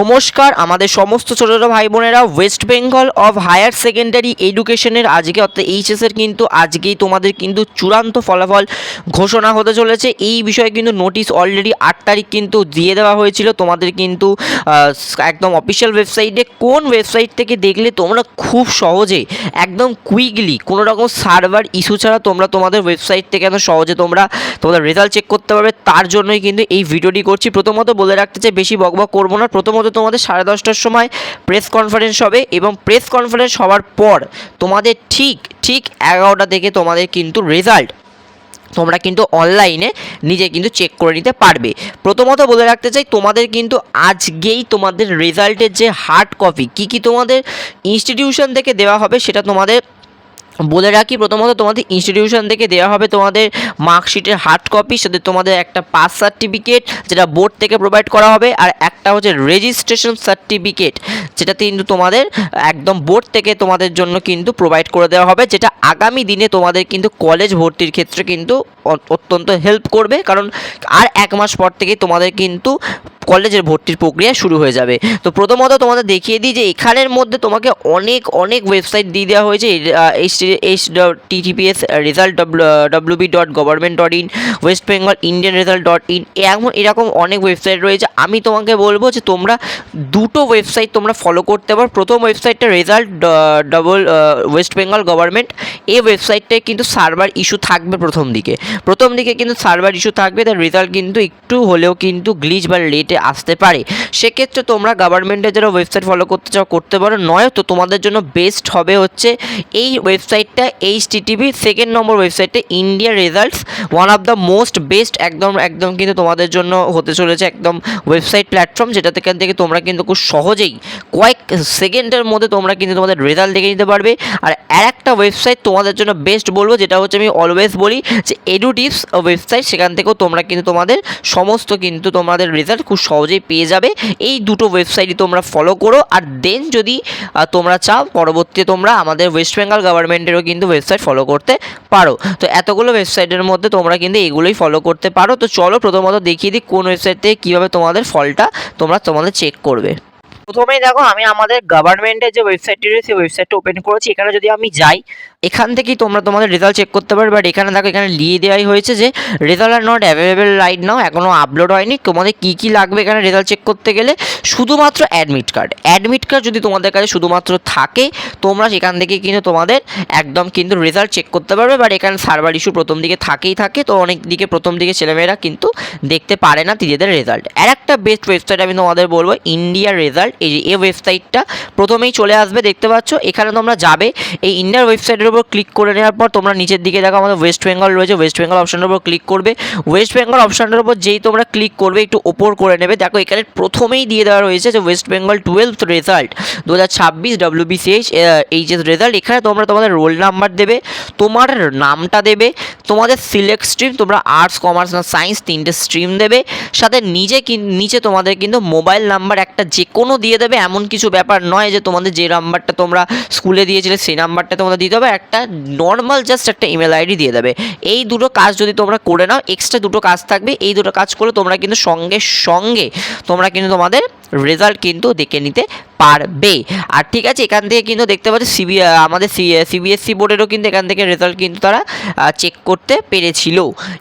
নমস্কার আমাদের সমস্ত ছোট ছোট ভাই বোনেরা, West Bengal of higher secondary এডুকেশনের আজকে অর্থাৎ এইচএসের কিন্তু আজকেই তোমাদের কিন্তু চূড়ান্ত ফলাফল ঘোষণা হতে চলেছে। এই বিষয়ে কিন্তু নোটিশ অলরেডি 8 তারিখ কিন্তু দিয়ে দেওয়া হয়েছিল তোমাদের কিন্তু একদম অফিসিয়াল ওয়েবসাইটে। কোন ওয়েবসাইট থেকে দেখলে তোমরা খুব সহজে একদম কুইকলি কোনো রকম সার্ভার ইস্যু ছাড়া তোমরা তোমাদের ওয়েবসাইট থেকে একদম সহজে তোমরা তোমাদের রেজাল্ট চেক করতে পারবে, তার জন্যই কিন্তু এই ভিডিওটি করছি। প্রথমত বলে রাখতে চাই, বেশি বকবক করবো না। প্রথমত তোমাদের 10:30টার সময় প্রেস কনফারেন্স হবে এবং প্রেস কনফারেন্স হওয়ার পর তোমাদের ঠিক 11টা থেকে তোমাদের কিন্তু রেজাল্ট তোমরা কিন্তু অনলাইনে নিজে কিন্তু চেক করে নিতে পারবে। প্রথমত বলে রাখতে চাই, তোমাদের কিন্তু আজকেই তোমাদের রেজাল্টের যে হার্ড কপি কী তোমাদের ইনস্টিটিউশন থেকে দেওয়া হবে সেটা তোমাদের বলে রাখি। প্রথমত তোমাদের ইনস্টিটিউশন থেকে দেওয়া হবে তোমাদের মার্কশিটের হার্ড কপি, সাথে তোমাদের একটা পাস সার্টিফিকেট যেটা বোর্ড থেকে প্রোভাইড করা হবে, আর একটা হচ্ছে রেজিস্ট্রেশন সার্টিফিকেট যেটাতে কিন্তু তোমাদের একদম বোর্ড থেকে তোমাদের জন্য কিন্তু প্রোভাইড করে দেওয়া হবে, যেটা আগামী দিনে তোমাদের কিন্তু কলেজ ভর্তির ক্ষেত্রে কিন্তু অত্যন্ত হেল্প করবে। কারণ আর 1 মাস পর থেকে তোমাদের কিন্তু কলেজের ভর্তির প্রক্রিয়া শুরু হয়ে যাবে। তো প্রথমত তোমাদের দেখিয়ে দিই যে এখানের মধ্যে তোমাকে অনেক ওয়েবসাইট দিয়ে দেওয়া হয়েছে। https result.wb.government.in, West Bengal Indian result, এরকম অনেক ওয়েবসাইট রয়েছে। আমি তোমাকে বলবো যে তোমরা দুটো ওয়েবসাইট তোমরা ফলো করতে পারো। প্রথম ওয়েবসাইটটা রেজাল্ট ওয়েস্ট বেঙ্গল গভর্নমেন্ট, এই ওয়েবসাইটটায় কিন্তু সার্ভার ইস্যু থাকবে প্রথম দিকে কিন্তু সার্ভার ইস্যু থাকবে, তার রেজাল্ট কিন্তু একটু হলেও কিন্তু গ্লিচ বা লেটে আসতে পারে। সেক্ষেত্রে তোমরা গভর্নমেন্টের যারা ওয়েবসাইট ফলো করতে চাও করতে পারো, নয় তো তোমাদের জন্য বেস্ট হবে হচ্ছে এই ওয়েবসাইটটা http সেকেন্ড নম্বর ওয়েবসাইটটা India results, one of the most best একদম কিন্তু তোমাদের জন্য হতে চলেছে একদম ওয়েবসাইট প্ল্যাটফর্ম, যেটা থেকে তোমরা কিন্তু খুব সহজেই কয়েক সেকেন্ডের মধ্যে তোমরা কিন্তু তোমাদের রেজাল্ট দেখে নিতে পারবে। আর একটা ওয়েবসাইট তোমাদের জন্য বেস্ট বলবো, যেটা হচ্ছে আমি অলওয়েজ বলি যে এডুটিপস ওয়েবসাইট, সেখান থেকেও তোমরা কিন্তু তোমাদের সমস্ত কিন্তু তোমাদের রেজাল্ট খুব সহজেই পেয়ে যাবে। এই দুটো ওয়েবসাইটই তোমরা ফলো করো। আর দেন যদি তোমরা চাও পরবর্তীতে তোমরা আমাদের ওয়েস্ট বেঙ্গল গভর্নমেন্টেরও কিন্তু ওয়েবসাইট ফলো করতে পারো। তো এতগুলো ওয়েবসাইটের মধ্যে তোমরা কিন্তু এগুলোই ফলো করতে পারো। তো চলো প্রথমত দেখিয়ে দিই কোন ওয়েবসাইট থেকে কীভাবে তোমাদের ফলটা তোমাদের চেক করবে। প্রথমেই দেখো, আমি আমাদের গভর্নমেন্টের যে ওয়েবসাইটটি রয়েছে সেই ওয়েবসাইটটা ওপেন করেছি। এখানে যদি আমি যাই, এখান থেকেই তোমরা তোমাদের রেজাল্ট চেক করতে পারবে। বাট এখানে দেখো, এখানে লিয়ে দেওয়াই হয়েছে যে result are not available right now, এখনও আপলোড হয়নি। তোমাদের কী লাগবে এখানে রেজাল্ট চেক করতে গেলে? শুধুমাত্র অ্যাডমিট কার্ড যদি তোমাদের কাছে শুধুমাত্র থাকে, তোমরা সেখান থেকে কিন্তু তোমাদের একদম কিন্তু রেজাল্ট চেক করতে পারবে। বাট এখানে সার্ভার ইস্যু প্রথম দিকে থাকে, তো অনেক দিকে প্রথম দিকে ছেলেমেয়েরা কিন্তু দেখতে পারে না নিজেদের রেজাল্ট। আর একটা বেস্ট ওয়েবসাইট আমি তোমাদের বলবো, ইন্ডিয়া রেজাল্ট। এই ওয়েবসাইটটা প্রথমেই চলে আসবে, দেখতে পাচ্ছ। এখানে তোমরা যাবে, এই ইন্ডিয়ার ওয়েবসাইটের উপর ক্লিক করে নেওয়ার পর তোমরা নিচের দিকে দেখো আমাদের ওয়েস্ট বেঙ্গল রয়েছে, ওয়েস্ট বেঙ্গল অপশানের উপর ক্লিক করবে। ওয়েস্ট বেঙ্গল অপশানটার উপর যেই তোমরা ক্লিক করবে একটু ওপর করে নেবে, দেখো এখানে প্রথমেই দিয়ে দেওয়া রয়েছে যে West Bengal 12th result 2026 WBCH HS result. এখানে তোমরা তোমাদের রোল নাম্বার দেবে, তোমার নামটা দেবে, তোমাদের সিলেক্ট স্ট্রিম, তোমরা আর্টস কমার্স না সায়েন্স 3টে স্ট্রিম দেবে, সাথে নিচে তোমাদের কিন্তু মোবাইল নাম্বার একটা যে কোনো দিয়ে দেবে। এমন কিছু ব্যাপার নয় যে তোমাদের যে নাম্বারটা তোমরা স্কুলে দিয়েছিলে সেই নাম্বারটা তোমরা দিতে হবে, একটা নর্মাল জাস্ট একটা ইমেল আইডি দিয়ে দেবে। এই দুটো কাজ যদি তোমরা করে নাও, এক্সট্রা দুটো কাজ থাকবে, এই দুটো কাজ করলে তোমরা কিন্তু সঙ্গে তোমরা কিন্তু তোমাদের রেজাল্ট কিন্তু দেখে নিতে পারবে। আর ঠিক আছে, এখান থেকে কিন্তু দেখতে পাচ্ছি আমাদের সিবিএসসি বোর্ডেরও কিন্তু এখান থেকে রেজাল্ট কিন্তু তারা চেক করতে পেরেছিল।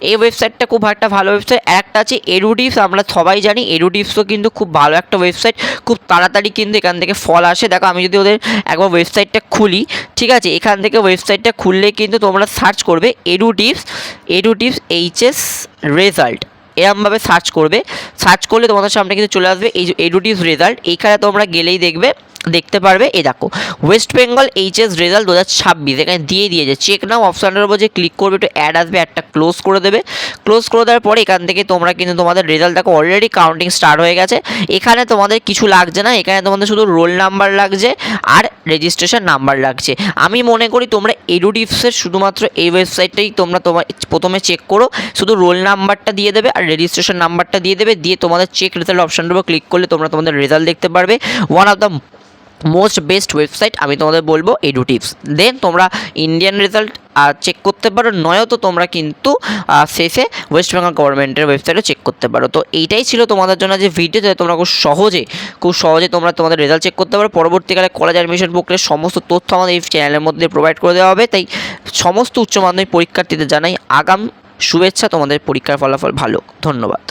এই ওয়েবসাইটটা খুব একটা ভালো ওয়েবসাইট। একটা আছে এডুটিপস, আমরা সবাই জানি এডুটিপসও কিন্তু খুব ভালো একটা ওয়েবসাইট, খুব তাড়াতাড়ি কিন্তু এখান থেকে ফল আসে। দেখো আমি যদি ওদের একবার ওয়েবসাইটটা খুলি, ঠিক আছে, এখান থেকে ওয়েবসাইটটা খুললে কিন্তু তোমরা সার্চ করবে এডুটিপস এইচএস রেজাল্ট, এরমভাবে সার্চ করলে তোমাদের সামনে কিন্তু চলে আসবে এই যে এডুটিভস রেজাল্ট। এইখানে তোমরা গেলেই দেখতে পারবে, এই দেখো ওয়েস্ট বেঙ্গল এইচএস রেজাল্ট 2026 এখানে দিয়ে দিয়েছে। চেক নাও অপশানের উপর যে ক্লিক করবে একটু অ্যাড আসবে, একটা ক্লোজ করে দেবে। ক্লোজ করে দেওয়ার পরে এখান থেকে তোমরা কিন্তু তোমাদের রেজাল্ট দেখো অলরেডি কাউন্টিং স্টার্ট হয়ে গেছে। এখানে তোমাদের কিছু লাগছে না, এখানে তোমাদের শুধু রোল নাম্বার লাগছে আর রেজিস্ট্রেশন নাম্বার লাগছে। আমি মনে করি তোমরা এডুটিভসের শুধুমাত্র এই ওয়েবসাইটটাই তোমরা প্রথমে চেক করো, শুধু রোল নাম্বারটা দিয়ে দেবে আর রেজিস্ট্রেশন নাম্বারটা দিয়ে দেবে, দিয়ে তোমাদের চেক রেজাল্ট অপশানের উপর ক্লিক করলে তোমরা তোমাদের রেজাল্ট দেখতে পারবে। One of the most best website আমি তোমাদের বলবো এডুটিপস। দেন তোমরা ইন্ডিয়ান রেজাল্ট চেক করতে পারো, নয়তো তোমরা কিন্তু শেষে ওয়েস্ট বেঙ্গল গভর্নমেন্টের ওয়েবসাইটও চেক করতে পারো। তো এইটাই ছিল তোমাদের জন্য যে ভিডিওতে তোমরা খুব সহজে তোমরা তোমাদের রেজাল্ট চেক করতে পারো। পরবর্তীকালে কলেজ অ্যাডমিশন প্রক্রিয়ার সমস্ত তথ্য আমাদের এই চ্যানেলের মধ্যে প্রোভাইড করে দেওয়া হবে। তাই সমস্ত উচ্চ মাধ্যমিক পরীক্ষার্থীদের জানাই আগাম শুভেচ্ছা, তোমাদের পরীক্ষার ফলাফল ভালো। ধন্যবাদ।